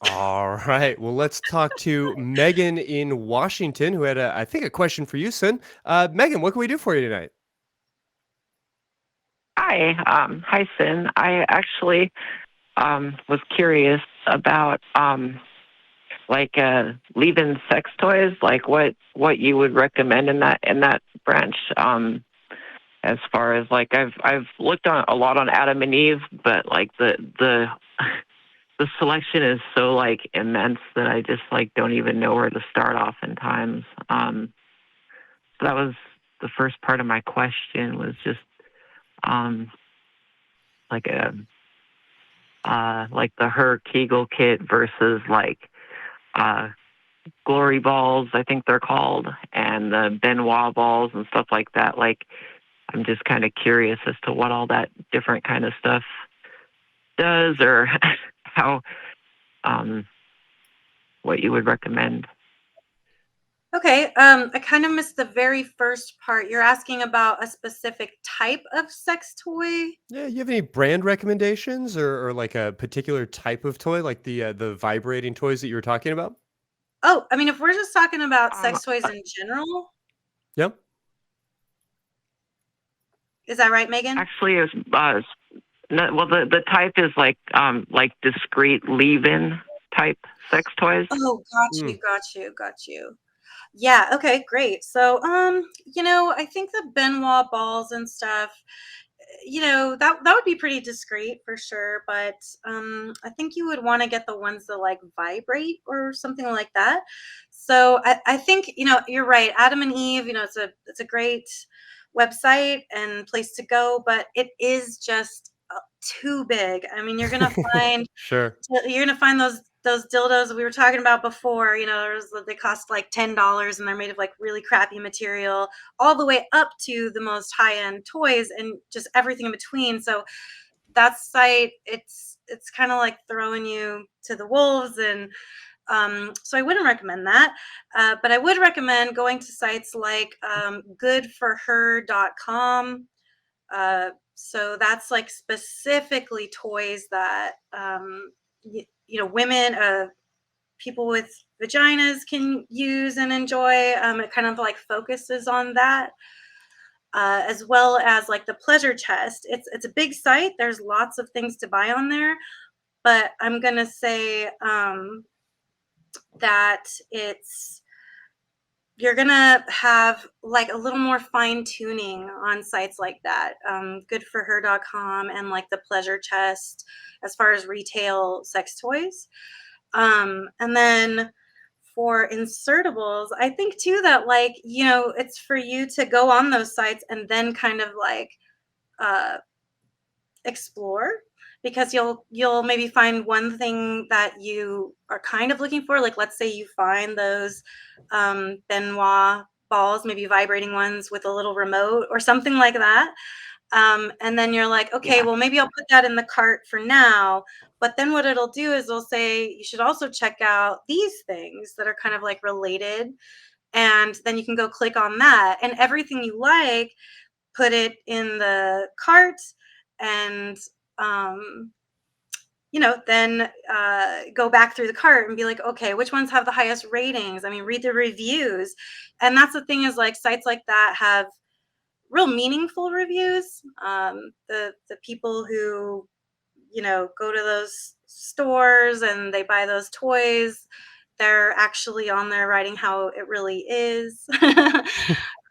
All right. Well, let's talk to Megan in Washington, who had, I think, a question for you, Sin. Megan, what can we do for you tonight? Hi, Sinn. I actually was curious about leave-in sex toys, like what you would recommend in that branch. As far as like I've looked on a lot on Adam and Eve, but like the the selection is so like immense that I just like don't even know where to start oftentimes. So that was the first part of my question was just um like a like the her Kegel kit versus like uh, glory balls, I think they're called, and the Benoit balls and stuff like that. Like, I'm just kind of curious as to what all that different kind of stuff does, or how um, what you would recommend. Okay, I kind of missed the very first part. You're asking about a specific type of sex toy? Yeah, you have any brand recommendations or like a particular type of toy, like the vibrating toys that you were talking about? Oh, I mean, if we're just talking about Um, sex toys uh, in general, Yeah. is that right, Megan? Actually, it's no, well the type is like discrete leave-in type sex toys. Oh, got Mm. you, got you, got you. Yeah, okay, great. So, I think the Benoit balls and stuff, that would be pretty discreet for sure, but I think you would want to get the ones that like vibrate or something like that. So I think, you're right. Adam and Eve, it's a great website and place to go, but it is just too big. I mean, Sure. you're gonna find those dildos we were talking about before. They cost like $10 and they're made of like really crappy material, all the way up to the most high end toys and just everything in between. So that site, it's kind of like throwing you to the wolves, and so I wouldn't recommend that. But I would recommend going to sites like goodforher.com. So that's like specifically toys that women, people with vaginas can use and enjoy. It kind of like focuses on that, as well as like the pleasure chest. It's a big site. There's lots of things to buy on there, but I'm gonna say that you're gonna have like a little more fine tuning on sites like that. Goodforher.com and like the pleasure chest as far as retail sex toys. And then for insertables, I think too that like, it's for you to go on those sites and then kind of like uh explore, because you'll maybe find one thing that you are kind of looking for. Like, let's say you find those Benoit balls, maybe vibrating ones with a little remote or something like that. And then you're like, okay, Yeah, well, maybe I'll put that in the cart for now. But then what it'll do is it'll say you should also check out these things that are kind of like related. And then you can go click on that, and everything you like, put it in the cart, and um, then go back through the cart and be like, okay, which ones have the highest ratings? I mean, read the reviews. And that's the thing, is like sites like that have real meaningful reviews. The people who, go to those stores and they buy those toys, they're actually on there writing how it really is.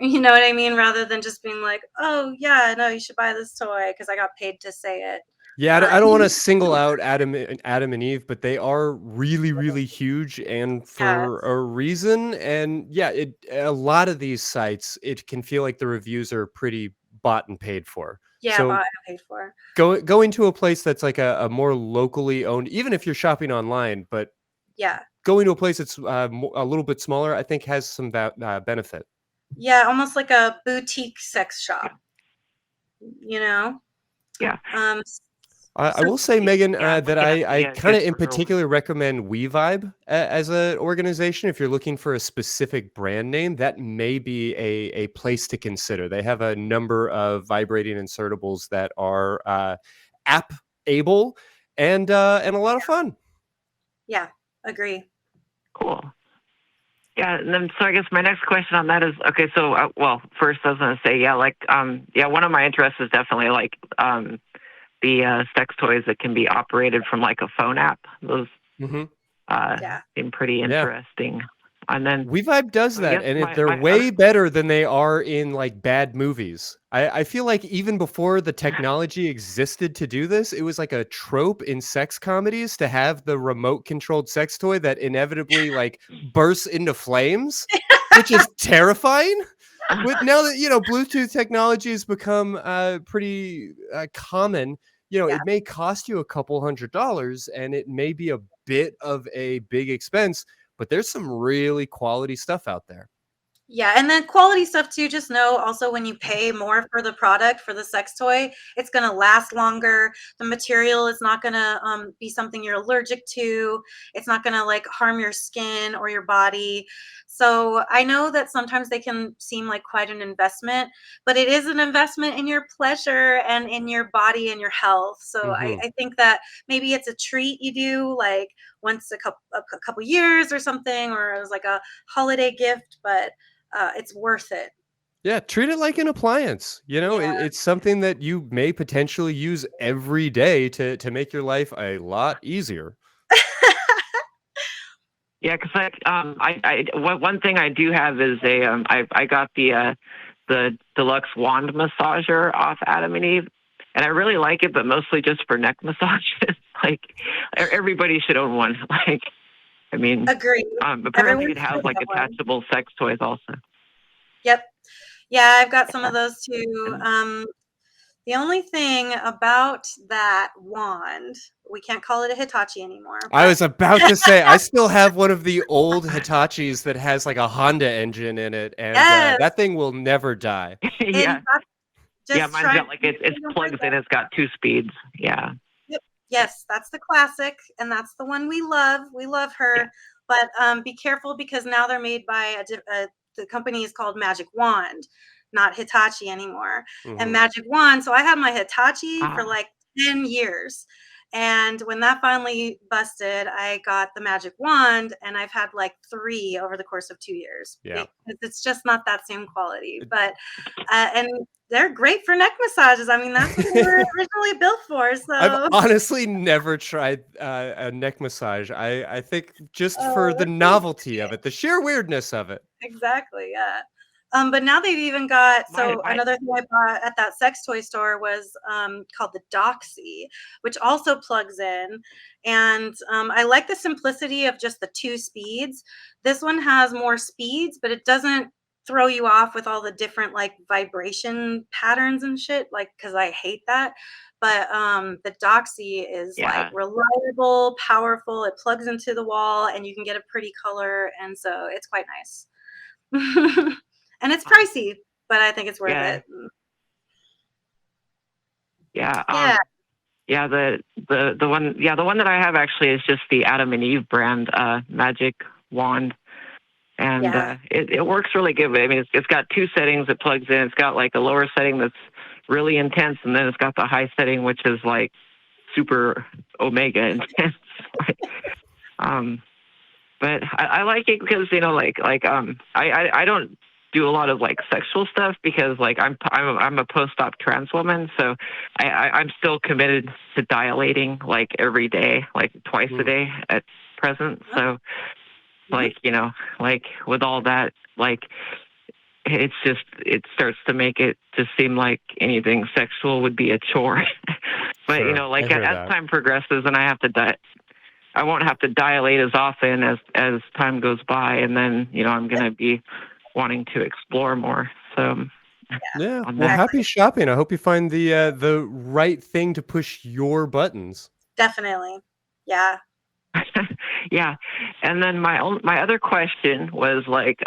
You know what I mean? Rather than just being like, oh, yeah, no, you should buy this toy because I got paid to say it. Yeah, Uh, I don't want to single out Adam and Eve, but they are really, really huge and for yes. a reason. And yeah, a lot of these sites, it can feel like the reviews are pretty bought and paid for. Yeah, So bought and paid for. going to a place that's like a more locally owned, even if you're shopping online, but Yeah. going to a place that's a little bit smaller, I think has some benefit. Yeah, almost like a boutique sex yeah, shop, you know? yeah, Um, I so will say, Megan, yeah. I'm that looking at I the kind good of in for her one. particular recommend WeVibe as an organization. If you're looking for a specific brand name, that may be a place to consider. They have a number of vibrating insertables that are app able and a lot of fun. Yeah, agree. Cool. Yeah, and then so I guess my next question on that is, okay, so well, first I was gonna say, yeah, like one of my interests is definitely like the sex toys that can be operated from like a phone app. Those Mm-hmm. Yeah. seem pretty Yeah. interesting. And then WeVibe does so I that, guess and they're my way other, better than they are in like bad movies. I feel like even before the technology existed to do this, it was like a trope in sex comedies to have the remote controlled sex toy that inevitably like bursts into flames, which is terrifying. But now that Bluetooth technology has become pretty common, Yeah. it may cost you a couple $100s, and it may be a bit of a big expense, but there's some really quality stuff out there. Yeah, and then quality stuff too. Just know also when you pay more for the product, for the sex toy, it's going to last longer. The material is not going to be something you're allergic to. It's not going to like harm your skin or your body. So I know that sometimes they can seem like quite an investment, but it is an investment in your pleasure and in your body and your health. So Hmm. I think that maybe it's a treat you do like once a couple years or something, or it was like a holiday gift, but it's worth it. Yeah, treat it like an appliance. Yeah. It's something that you may potentially use every day to make your life a lot easier. yeah, because like one thing I do have is I got the deluxe wand massager off Adam and Eve, and I really like it, but mostly just for neck massages. Like everybody should own one. Like I mean, Agree. apparently Everyone it has should like have one. attachable sex toys also. Yep. Yeah, I've got some Yeah. of those too. And The only thing about that wand, we can't call it a Hitachi anymore, I but was about to say, I still have one of the old Hitachis that has like a Honda engine in it, and yes, that thing will never die. and yeah, that's yeah, just mine's trying got like it's to break plugs it. in. It's got 2 speeds. Yeah, Yep. Yes, that's the classic, and that's the one we love. We love yeah. her, but be careful because now they're made by the company is called Magic Wand, not Hitachi anymore. And Hmm. Magic Wand. So I had my Hitachi for Ah, like 10 years, and when that finally busted, I got the Magic Wand, and I've had like three over the course of 2 years Yeah. because it's just not that same quality. But and they're great for neck massages. I mean, that's what they were originally built for. I've So. honestly never tried a neck massage. I think just for the Let's see. novelty of it, the sheer weirdness of it. Exactly, yeah. But now they've even got so my another thing I bought at that sex toy store was called the Doxy, which also plugs in. And I like the simplicity of just the 2 speeds. This one has more speeds, but it doesn't throw you off with all the different like vibration patterns and shit, like because I hate that. But the Doxy is like yeah. reliable, powerful. It plugs into the wall, and you can get a pretty color, and so it's quite nice. And it's pricey, but I think it's worth Yeah, it. yeah, Yeah, yeah. The one, yeah, the one that I have actually is just the Adam and Eve brand magic wand, and yeah. it works really good. I mean, it's got 2 settings it plugs in. It's got like a lower setting that's really intense, and then it's got the high setting, which is like super omega intense. um, but I like it because I don't do a lot of like sexual stuff because like I'm a post-op trans woman, so I'm still committed to dilating like every day, like twice a Mm. day at present. So Mhm. like like with all that, like it starts to make it just seem like anything sexual would be a chore. But Sure, I like hear as that. time progresses and I won't have to dilate as often as time goes by, and then I'm gonna be wanting to explore more. So Yeah. on Well, that, happy Exactly. shopping. I hope you find the right thing to push your buttons. Definitely. Yeah. yeah. And then my other question was like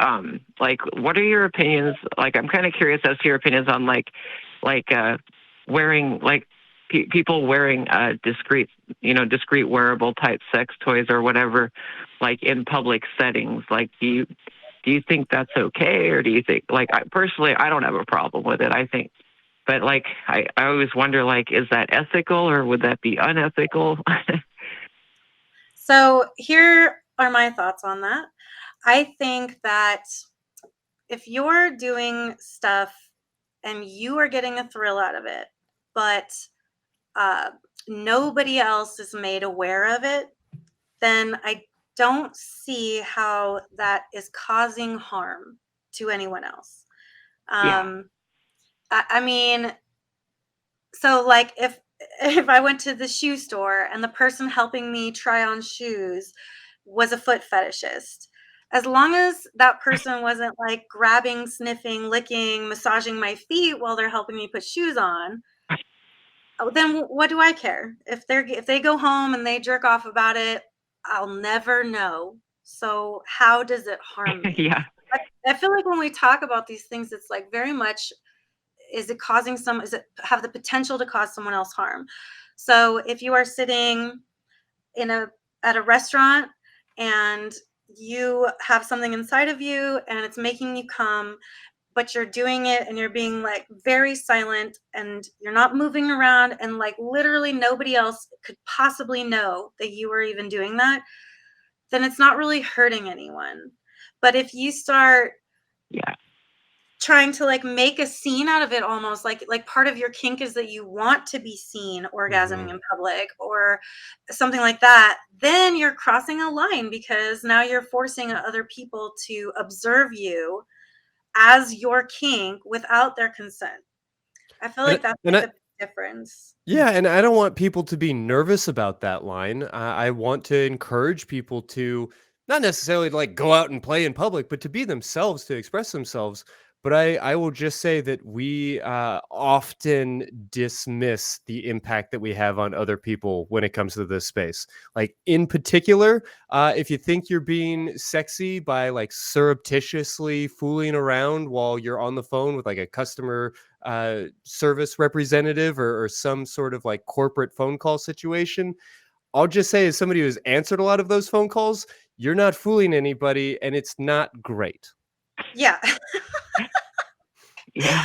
what are your opinions? Like I'm kind of curious as to your opinions on wearing like people wearing discreet wearable type sex toys or whatever, like in public settings. Like do you think that's okay, or do you think like personally I don't have a problem with it. I think, but like I always wonder, like, is that ethical or would that be unethical? So here are my thoughts on that. I think that if you're doing stuff and you are getting a thrill out of it, but nobody else is made aware of it, then I don't see how that is causing harm to anyone else. Yeah. I mean, so like if I went to the shoe store and the person helping me try on shoes was a foot fetishist, as long as that person wasn't like grabbing, sniffing, licking, massaging my feet while they're helping me put shoes on, then what do I care? If they go home and they jerk off about it, I'll never know. So how does it harm me? Yeah. I feel like when we talk about these things, it's like very much, is it have the potential to cause someone else harm? So if you are sitting at a restaurant and you have something inside of you and it's making you come, but you're doing it and you're being like very silent and you're not moving around, and like literally nobody else could possibly know that you were even doing that, then it's not really hurting anyone. But if you start Yeah. trying to like make a scene out of it, almost like part of your kink is that you want to be seen orgasming in public or something like that, then you're crossing a line, because now you're forcing other people to observe you as your kink without their consent. I feel like that's And like I, the big difference. yeah, and I don't want people to be nervous about that line. I want to encourage people to not necessarily to, like, go out and play in public, but to be themselves, to express themselves. But I will just say that we often dismiss the impact that we have on other people when it comes to this space. Like in particular, if you think you're being sexy by like surreptitiously fooling around while you're on the phone with like a customer service representative or some sort of like corporate phone call situation, I'll just say, as somebody who's answered a lot of those phone calls, you're not fooling anybody and it's not great. Yeah. Yeah.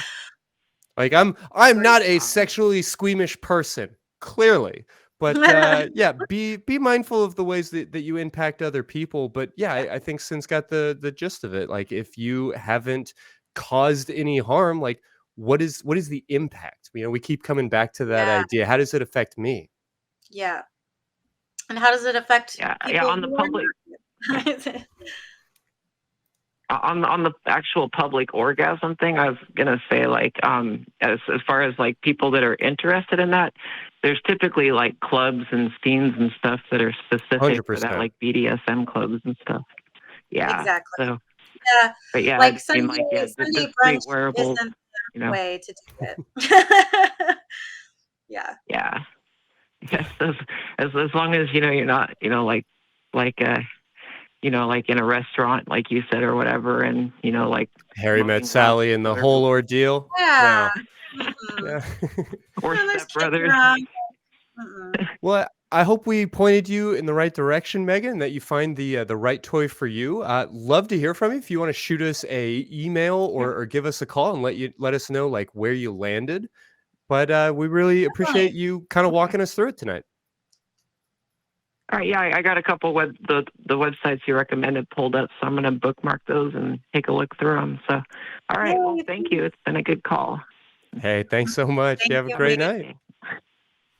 Like I'm Great not a sexually squeamish person, clearly. But job. yeah, be mindful of the ways that you impact other people. But yeah, I think Sin's got the gist of it. Like if you haven't caused any harm, like what is the impact? You know, we keep coming back to that Yeah, idea. How does it affect me? yeah. And how does it affect Yeah. Yeah. people On the who are public, yeah. not? On the actual public orgasm thing, I was gonna say, like, as far as like people that are interested in that, there's typically like clubs and scenes and stuff that are specific for that, 100%. like BDSM clubs and stuff. Yeah. Exactly. So, Yeah, but yeah, I like just mean like, yeah, Sunday just the brunch wearables, isn't you the know. way to do it. Yeah. Yeah. Yes. As long as you're not, like like in a restaurant, like you said, or whatever, and like Harry Met smoking loud Sally with and the other whole ordeal. Yeah. No. Mm-mm. Yeah. or No, there's kids stepbrothers. around. Mm-mm. Well, I hope we pointed you in the right direction, Megan, that you find the right toy for you. Love to hear from you. If you want to shoot us a email Yeah. or give us a call and let us know like where you landed. But we really appreciate Definitely. you kind of Okay. walking us through it tonight. All right. Yeah, I got a couple the websites you recommended pulled up, so I'm gonna bookmark those and take a look through them. So, all right. Well, Yay. thank you. It's been a good call. Hey, thanks so much. You Thank have a you. great night. Okay.